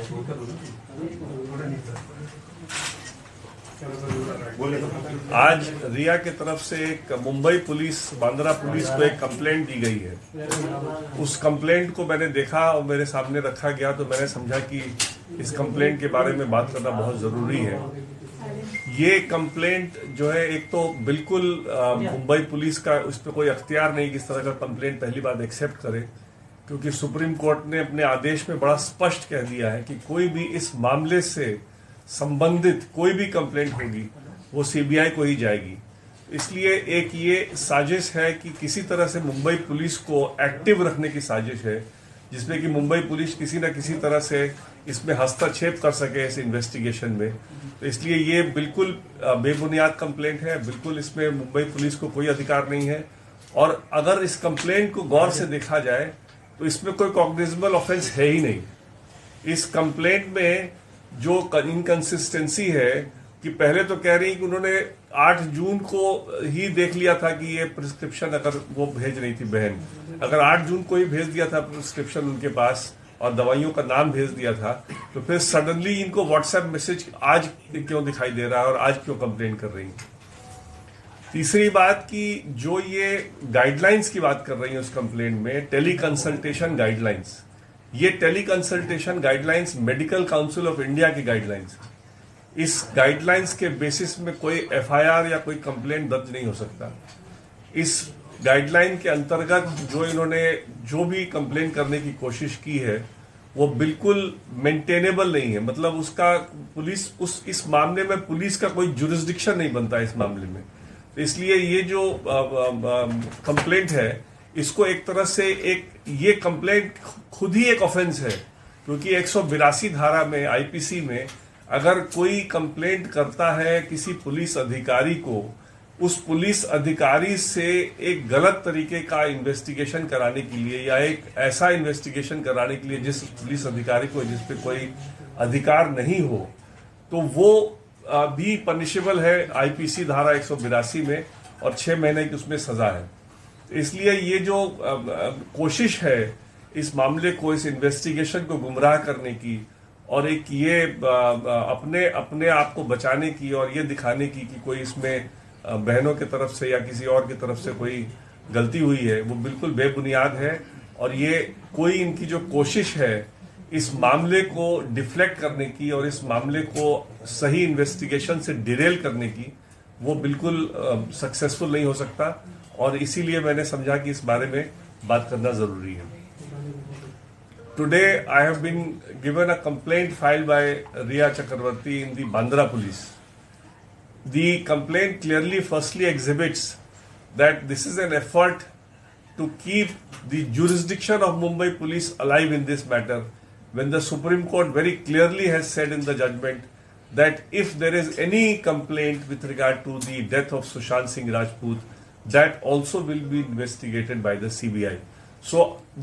आज रिया की तरफ से एक मुंबई पुलिस, बांद्रा पुलिस को एक कंप्लेंट दी गई है। उस कंप्लेंट को मैंने देखा और मेरे सामने रखा गया तो मैंने समझा कि इस कंप्लेंट के बारे में बात करना बहुत जरूरी है। ये कंप्लेंट जो है, एक तो बिल्कुल मुंबई पुलिस का उस पर कोई अख्तियार नहीं कि इस तरह का कंप्लेंट पहली बार एक्सेप्ट करे, क्योंकि सुप्रीम कोर्ट ने अपने आदेश में बड़ा स्पष्ट कह दिया है कि कोई भी इस मामले से संबंधित कोई भी कंप्लेंट होगी वो सीबीआई को ही जाएगी। इसलिए एक ये साजिश है कि किसी तरह से मुंबई पुलिस को एक्टिव रखने की साजिश है, जिसमें कि मुंबई पुलिस किसी न किसी तरह से इसमें हस्तक्षेप कर सके इस इन्वेस्टिगेशन में। तो इसलिए ये बिल्कुल बेबुनियाद कंप्लेंट है, बिल्कुल इसमें मुंबई पुलिस को कोई अधिकार नहीं है। और अगर इस कंप्लेंट को गौर से देखा जाए तो इसमें कोई कॉग्निजेबल ऑफेंस है ही नहीं। इस कंप्लेंट में जो इनकंसिस्टेंसी है कि पहले तो कह रही कि उन्होंने 8 जून को ही देख लिया था कि ये प्रिस्क्रिप्शन, अगर वो भेज रही थी बहन, अगर 8 जून को ही भेज दिया था प्रिस्क्रिप्शन उनके पास और दवाइयों का नाम भेज दिया था, तो फिर सडनली इनको व्हाट्सएप मैसेज आज क्यों दिखाई दे रहा है और आज क्यों कंप्लेन कर रही है। तीसरी बात कि जो ये गाइडलाइंस की बात कर रही है उस कंप्लेंट में, टेली कंसल्टेशन गाइडलाइंस, ये tele consultation guidelines medical council of India की गाइडलाइंस, इस गाइडलाइंस के बेसिस में कोई एफआईआर या कोई कंप्लेंट दर्ज नहीं हो सकता। इस गाइडलाइन के अंतर्गत जो इन्होंने जो भी कंप्लेंट करने की कोशिश की है वो बिल्कुल मेंटेनेबल नहीं है। मतलब उसका पुलिस इस मामले में पुलिस का कोई जुरिस्डिक्शन नहीं बनता इस मामले में। तो इसलिए ये जो कंप्लेंट है, इसको एक तरह से ये कंप्लेंट खुद ही एक ऑफेंस है, क्योंकि 182 धारा में आईपीसी में अगर कोई कंप्लेंट करता है किसी पुलिस अधिकारी को, उस पुलिस अधिकारी से एक गलत तरीके का इन्वेस्टिगेशन कराने के लिए या एक ऐसा इन्वेस्टिगेशन कराने के लिए जिस पुलिस अधिकारी को जिस पे कोई अधिकार नहीं हो, तो वो भी पनिशेबल है आईपीसी धारा 182 में और 6 महीने की उसमें सजा है। इसलिए ये जो कोशिश है इस मामले को, इस इन्वेस्टिगेशन को गुमराह करने की और एक ये अपने आप को बचाने की और ये दिखाने की कि कोई इसमें बहनों की तरफ से या किसी और की तरफ से कोई गलती हुई है, वो बिल्कुल बेबुनियाद है। और ये कोई इनकी जो कोशिश है इस मामले को डिफ्लेक्ट करने की और इस मामले को सही इन्वेस्टिगेशन से डिरेल करने की, वो बिल्कुल सक्सेसफुल नहीं हो सकता। और इसीलिए मैंने समझा कि इस बारे में बात करना जरूरी है। Today I have been given a complaint filed by Riya Chakraborty in the Bandra police. The complaint clearly firstly exhibits that this is an effort to keep the jurisdiction of Mumbai police alive in this matter, when the Supreme Court very clearly has said in the judgment that if there is any complaint with regard to the death of Sushant Singh Rajput, that also will be investigated by the CBI. So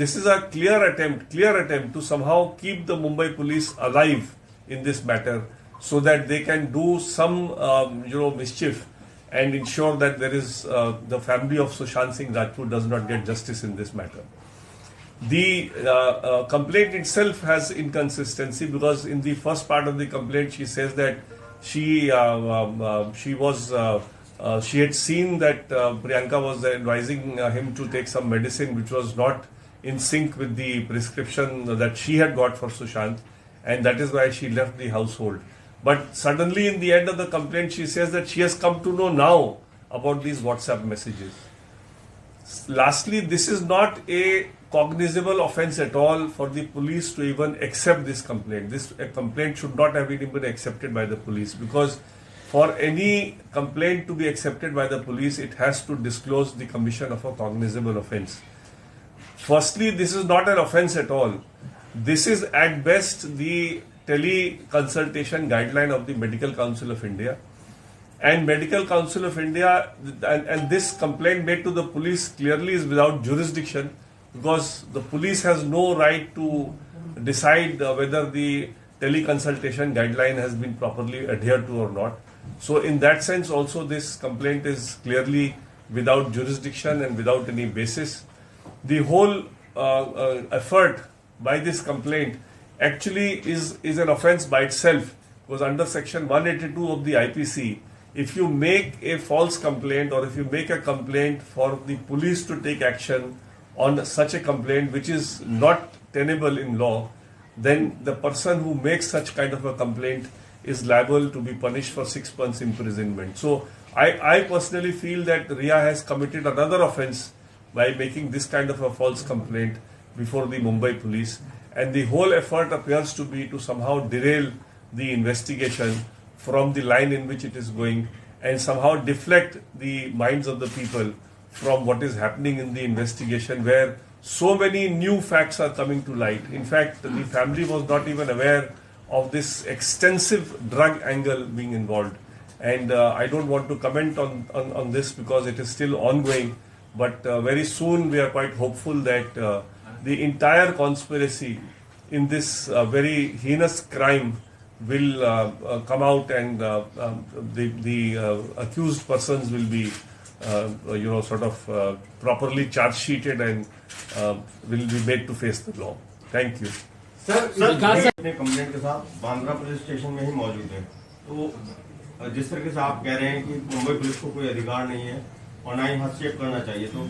this is a clear attempt to somehow keep the Mumbai police alive in this matter, so that they can do some mischief and ensure that there is the family of Sushant Singh Rajput does not get justice in this matter. The complaint itself has inconsistency, because in the first part of the complaint she says that she had seen that Priyanka was advising him to take some medicine which was not in sync with the prescription that she had got for Sushant, and that is why she left the household. But suddenly in the end of the complaint she says that she has come to know now about these WhatsApp messages. Lastly, this is not a cognizable offense at all for the police to even accept this complaint. This complaint should not have been even accepted by the police, because for any complaint to be accepted by the police, it has to disclose the commission of a cognizable offense. Firstly, this is not an offense at all. This is at best the tele-consultation guideline of the Medical Council of India. And Medical Council of India, and this complaint made to the police clearly is without jurisdiction, because the police has no right to decide whether the tele-consultation guideline has been properly adhered to or not. So in that sense also this complaint is clearly without jurisdiction and without any basis. The whole effort by this complaint actually is an offense by itself, because under section 182 of the IPC, if you make a false complaint or if you make a complaint for the police to take action on such a complaint which is not tenable in law, then the person who makes such kind of a complaint is liable to be punished for 6 months imprisonment. So I personally feel that Riya has committed another offense by making this kind of a false complaint before the Mumbai police, and the whole effort appears to be to somehow derail the investigation from the line in which it is going and somehow deflect the minds of the people from what is happening in the investigation, where so many new facts are coming to light. In fact, the family was not even aware of this extensive drug angle being involved. And I don't want to comment on this because it is still ongoing. But very soon we are quite hopeful that the entire conspiracy in this very heinous crime will come out, and the accused persons will be sort of properly charge sheeted and will be made to face the law. Thank you. Sir अपने complaint के साथ Bandra police station में ही मौजूद है, तो जिस तरीके से आप कह रहे हैं कि मुंबई पुलिस को कोई अधिकार नहीं है और ना ही हस्तक्षेप करना चाहिए, तो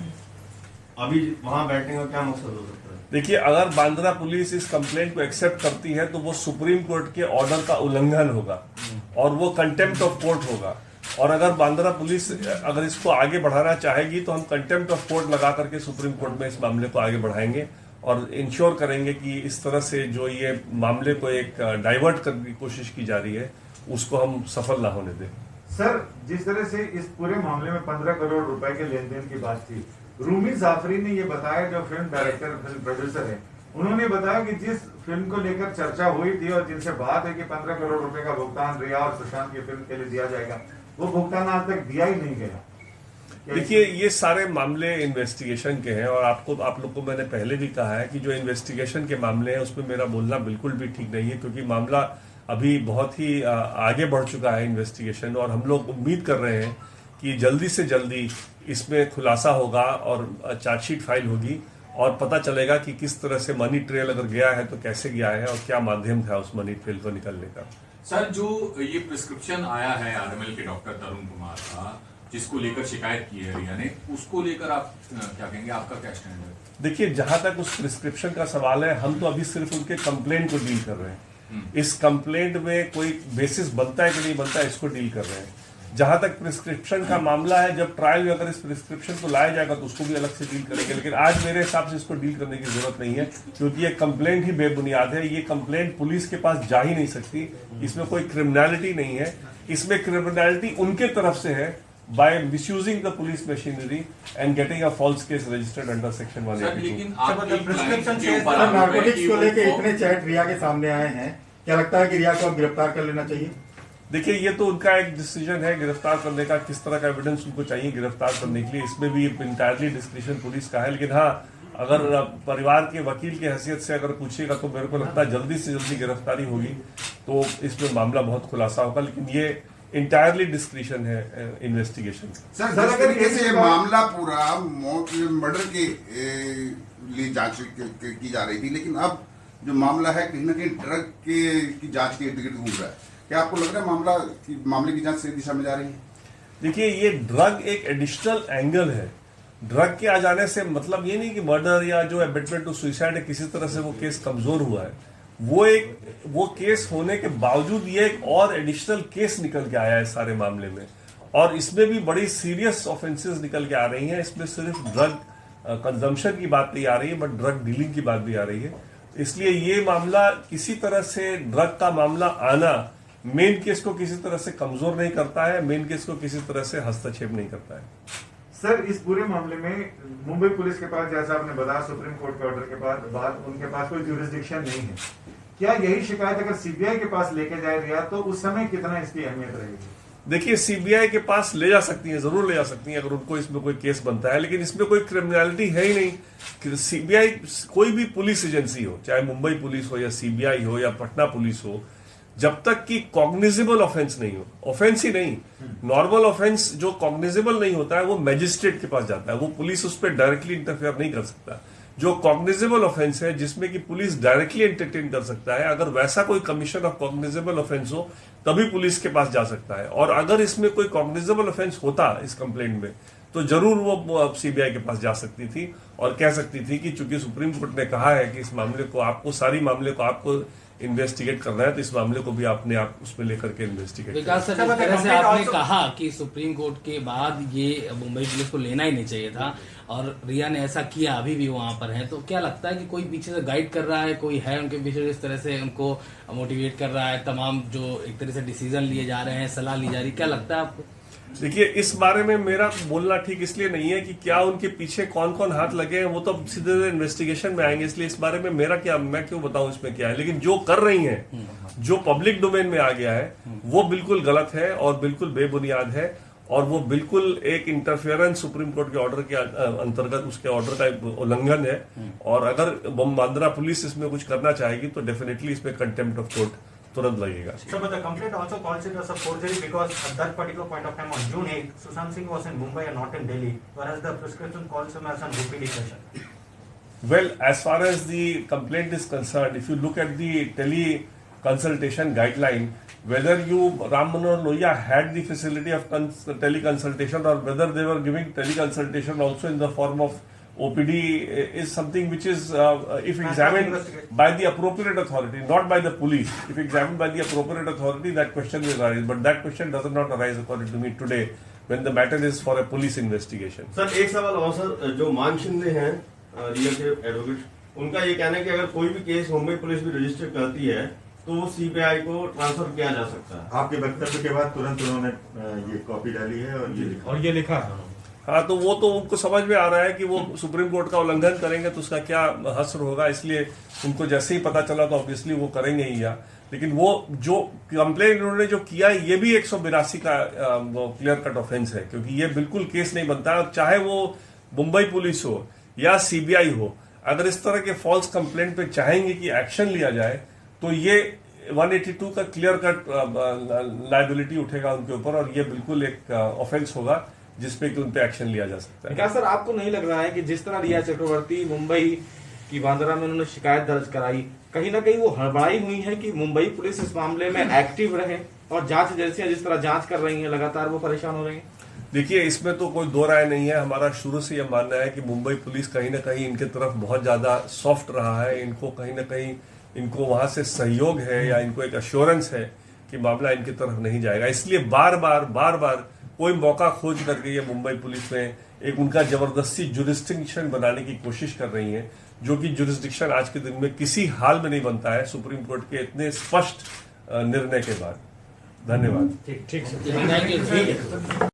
अभी वहां बैठने का क्या मकसद हो सकता है? देखिए, अगर बांद्रा पुलिस इस कंप्लेंट को एक्सेप्ट करती है तो वो सुप्रीम कोर्ट के ऑर्डर का उल्लंघन होगा और वो कंटेम्प्ट ऑफ कोर्ट होगा। और अगर बांद्रा पुलिस अगर इसको आगे बढ़ाना चाहेगी तो हम कंटेम्प्ट ऑफ कोर्ट लगा करके सुप्रीम कोर्ट में इस मामले को आगे बढ़ाएंगे और इंश्योर करेंगे कि इस तरह से जो ये मामले को एक डाइवर्ट करने की कोशिश की जा रही है उसको हम सफल ना होने दें। सर, जिस तरह से इस पूरे मामले में 15 करोड़ रुपए के लेन देन की बात थी, रूमी जाफरी ने ये बताया, जो फिल्म डायरेक्टर फिल्म प्रोड्यूसर है, उन्होंने बताया कि जिस फिल्म को लेकर चर्चा हुई थी और जिनसे बात है कि 15 करोड़ रुपए का भुगतान रिया और सुशांत की फिल्म के लिए दिया जाएगा, वो भुगतान आज तक दिया ही नहीं गया। देखिए, ये सारे मामले इन्वेस्टिगेशन के हैं और आप लोग को मैंने पहले भी कहा है कि जो इन्वेस्टिगेशन के मामले हैं उसमें मेरा बोलना बिल्कुल भी ठीक नहीं है, क्योंकि मामला अभी बहुत ही आगे बढ़ चुका है इन्वेस्टिगेशन, और हम लोग उम्मीद कर रहे हैं कि जल्दी से जल्दी इसमें खुलासा होगा और चार्जशीट फाइल होगी और पता चलेगा कि किस तरह से मनी ट्रेल अगर गया है तो कैसे गया है और क्या माध्यम था उस मनी ट्रेल को निकलने का। सर, जो ये प्रिस्क्रिप्शन आया है आरएमएल के डॉक्टर तरुण कुमार का, जिसको लेकर शिकायत की है रिया ने, उसको लेकर आप क्या कहेंगे, आपका क्या स्टैंड है? देखिए, जहां तक उस प्रिस्क्रिप्शन का सवाल है, हम तो अभी सिर्फ उनके कंप्लेंट को डील कर रहे हैं। इस कंप्लेंट में कोई बेसिस बनता है कि नहीं बनता है, इसको डील कर रहे हैं। जहां तक प्रिस्क्रिप्शन का मामला है, जब ट्रायल में अगर इस प्रिस्क्रिप्शन को लाया जाएगा तो उसको भी अलग से डील करेंगे, लेकिन आज मेरे हिसाब से इसको डील करने की जरूरत नहीं है, क्योंकि ये कंप्लेंट ही बेबुनियाद है। ये कंप्लेंट पुलिस के पास जा ही नहीं सकती, इसमें कोई क्रिमिनलिटी नहीं है। इसमें क्रिमिनलिटी उनके तरफ से है by misusing the police machinery and getting a false case registered under section 182। लेकिन आपकी प्रिस्क्रिप्शन के ऊपर नार्कोटिक्स को लेकर इतने चैट रिया के सामने आए हैं, क्या लगता है कि रिया को अब गिरफ्तार कर लेना चाहिए? देखिए, ये तो उनका एक डिसीजन है गिरफ्तार करने का, किस तरह का एविडेंस उनको चाहिए गिरफ्तार करने के लिए, इसमें भी इंटायरली डिस्क्रिप्शन पुलिस का है। लेकिन हाँ, अगर परिवार के वकील की हैसियत से अगर पूछेगा तो मेरे को लगता है जल्दी से जल्दी गिरफ्तारी होगी तो इसमें मामला बहुत खुलासा होगा, लेकिन ये इंटायरली डिस्क्रिप्शन है इन्वेस्टिगेशन। सर, जिस तरीके से मामला पूरा मर्डर के लिए जांच की जा रही थी, लेकिन अब जो मामला है कहीं ना कहीं ड्रग की जांच के इर्द गिर्द घूम रहा है, क्या आपको लग रहा है मामले की जांच सही दिशा में जा रही है? देखिए, ये ड्रग एक एडिशनल एंगल है। ड्रग के आ जाने से मतलब ये नहीं कि मर्डर या जो अबेटमेंट टू सुसाइड है किसी तरह से वो केस कमजोर हुआ है। वो केस होने के बावजूद ये एक और एडिशनल केस निकल के आया है सारे मामले में, और इसमें भी बड़ी सीरियस ऑफेंसेस निकल के आ रही हैं। इसमें सिर्फ ड्रग कंजम्पशन की बात नहीं आ रही है, बट ड्रग डीलिंग की बात भी आ रही है। इसलिए ये मामला किसी तरह से ड्रग का मामला आना मेन केस को किसी तरह से कमजोर नहीं करता है, मेन केस को किसी तरह से हस्तक्षेप नहीं करता है। सर, इस पूरे मामले में मुंबई पुलिस के पास, जैसा आपने बताया, सुप्रीम कोर्ट के ऑर्डर के बाद उनके पास कोई ज्यूरिसडिक्शन नहीं है। क्या यही शिकायत अगर सीबीआई के पास लेके जाए रिया तो उस समय कितना इसकी अहमियत रहेगी? देखिए, सीबीआई के पास ले जा सकती है, जरूर ले जा सकती है अगर उनको इसमें कोई केस बनता है, लेकिन इसमें कोई क्रिमिनलिटी है ही नहीं। सीबीआई कोई भी पुलिस एजेंसी हो, चाहे मुंबई पुलिस हो या सीबीआई हो या पटना पुलिस हो, जब तक कि कॉग्निजेबल ऑफेंस नहीं हो, ऑफेंस ही नहीं, नॉर्मल ऑफेंस जो कॉग्निजेबल नहीं होता है वो मैजिस्ट्रेट के पास जाता है, वो पुलिस उस पर डायरेक्टली इंटरफेयर नहीं कर सकता। जो कॉग्निजेबल ऑफेंस है, जिसमें कि पुलिस डायरेक्टली एंटरटेन कर सकता है, अगर वैसा कोई कमीशन ऑफ कॉग्निजेबल ऑफेंस हो तभी पुलिस के पास जा सकता है। और अगर इसमें कोई कॉग्निजेबल ऑफेंस होता इस कंप्लेंट में तो जरूर वो सीबीआई के पास जा सकती थी और कह सकती थी कि चूंकि सुप्रीम कोर्ट ने कहा है कि इस मामले को आपको, सारी मामले को आपको इन्वेस्टिगेट करना है, तो इस मामले को भी आपने आप उसमें लेकर के इन्वेस्टिगेट विकास सर, जिस तरह से आपने कहा कि सुप्रीम कोर्ट के बाद ये मुंबई पुलिस को लेना ही नहीं चाहिए था और रिया ने ऐसा किया, अभी भी वहां पर है, तो क्या लगता है कि कोई पीछे से गाइड कर रहा है, कोई है उनके पीछे जिस तरह से उनको मोटिवेट कर रहा है, तमाम जो एक तरह से डिसीजन लिए जा रहे हैं, सलाह ली जा रही है, क्या लगता है आपको? देखिए, इस बारे में मेरा बोलना ठीक इसलिए नहीं है कि क्या उनके पीछे कौन कौन हाथ लगे हैं, वो तो सीधे इन्वेस्टिगेशन में आएंगे, इसलिए इस बारे में मेरा क्या, मैं क्यों बताऊं इसमें क्या है। लेकिन जो कर रही हैं, जो पब्लिक डोमेन में आ गया है, वो बिल्कुल गलत है और बिल्कुल बेबुनियाद है और वो बिल्कुल एक इंटरफेरेंस सुप्रीम कोर्ट के ऑर्डर के अंतर्गत, उसके ऑर्डर का उल्लंघन है। और अगर बांद्रा पुलिस इसमें कुछ करना चाहेगी तो डेफिनेटली इसमें कंटेम्प्ट ऑफ कोर्ट तुरंत लगेगा। So, but the complaint also calls it as a forgery because at that particular point of time on June 8, Sushant Singh was in Mumbai and not in Delhi, whereas the prescription calls him as an OPD patient. Well, as far as the complaint is concerned, if you look at the tele-consultation guideline, whether Ram Manohar Lohia had the facility of tele-consultation or whether they were giving tele-consultation also in the form of OPD is something which is, if examined by the appropriate authority, not by the police, if examined by the appropriate authority, that question will arise. But that question does not arise according to me today when the matter is for a police investigation. Sir एक सवाल और sir, जो मान शिंदे हैं रिया के advocate, उनका ये कहना है कि अगर कोई भी केस मुंबई पुलिस भी रजिस्टर करती है तो वो सीबीआई को ट्रांसफर किया जा सकता है। आपके वक्तव्य के बाद तुरंत उन्होंने ये कॉपी डाली है और ये लिखा है। हाँ, तो वो तो उनको समझ में आ रहा है कि वो सुप्रीम कोर्ट का उल्लंघन करेंगे तो उसका क्या हश्र होगा, इसलिए उनको जैसे ही पता चला तो ऑब्वियसली वो करेंगे ही। या लेकिन वो जो कंप्लेंट उन्होंने जो किया है ये भी 182 का क्लियर कट ऑफेंस है, क्योंकि ये बिल्कुल केस नहीं बनता है। चाहे वो मुंबई पुलिस हो या सीबीआई हो, अगर इस तरह के फॉल्स कंप्लेंट पे चाहेंगे कि एक्शन लिया जाए तो ये 182 का क्लियर कट लायबिलिटी उठेगा उनके ऊपर और ये बिल्कुल एक ऑफेंस होगा जिसपे कि उन पे एक्शन लिया जा सकता है। क्या सर आपको नहीं लग रहा है कि जिस तरह रिया चक्रवर्ती मुंबई की बांद्रा में उन्होंने शिकायत दर्ज कराई, कहीं ना कहीं वो हड़बड़ाई हुई है कि मुंबई पुलिस इस मामले में एक्टिव रहे और जांच एजेंसियां जिस तरह जांच कर रही हैं लगातार वो परेशान हो रही हैं? देखिए, इसमें तो कोई दो राय नहीं है। हमारा शुरू से यह मानना है कि मुंबई पुलिस कहीं ना कहीं इनके तरफ बहुत ज्यादा सॉफ्ट रहा है, इनको कहीं ना कहीं इनको वहां से सहयोग है या इनको एक अश्योरेंस है कि मामला इनकी तरफ नहीं जाएगा, इसलिए बार बार कोई मौका खोज करके ये मुंबई पुलिस में एक उनका जबरदस्ती जुरिस्डिक्शन बनाने की कोशिश कर रही है, जो कि जुरिस्डिक्शन आज के दिन में किसी हाल में नहीं बनता है सुप्रीम कोर्ट के इतने स्पष्ट निर्णय के बाद। धन्यवाद। ठीक है।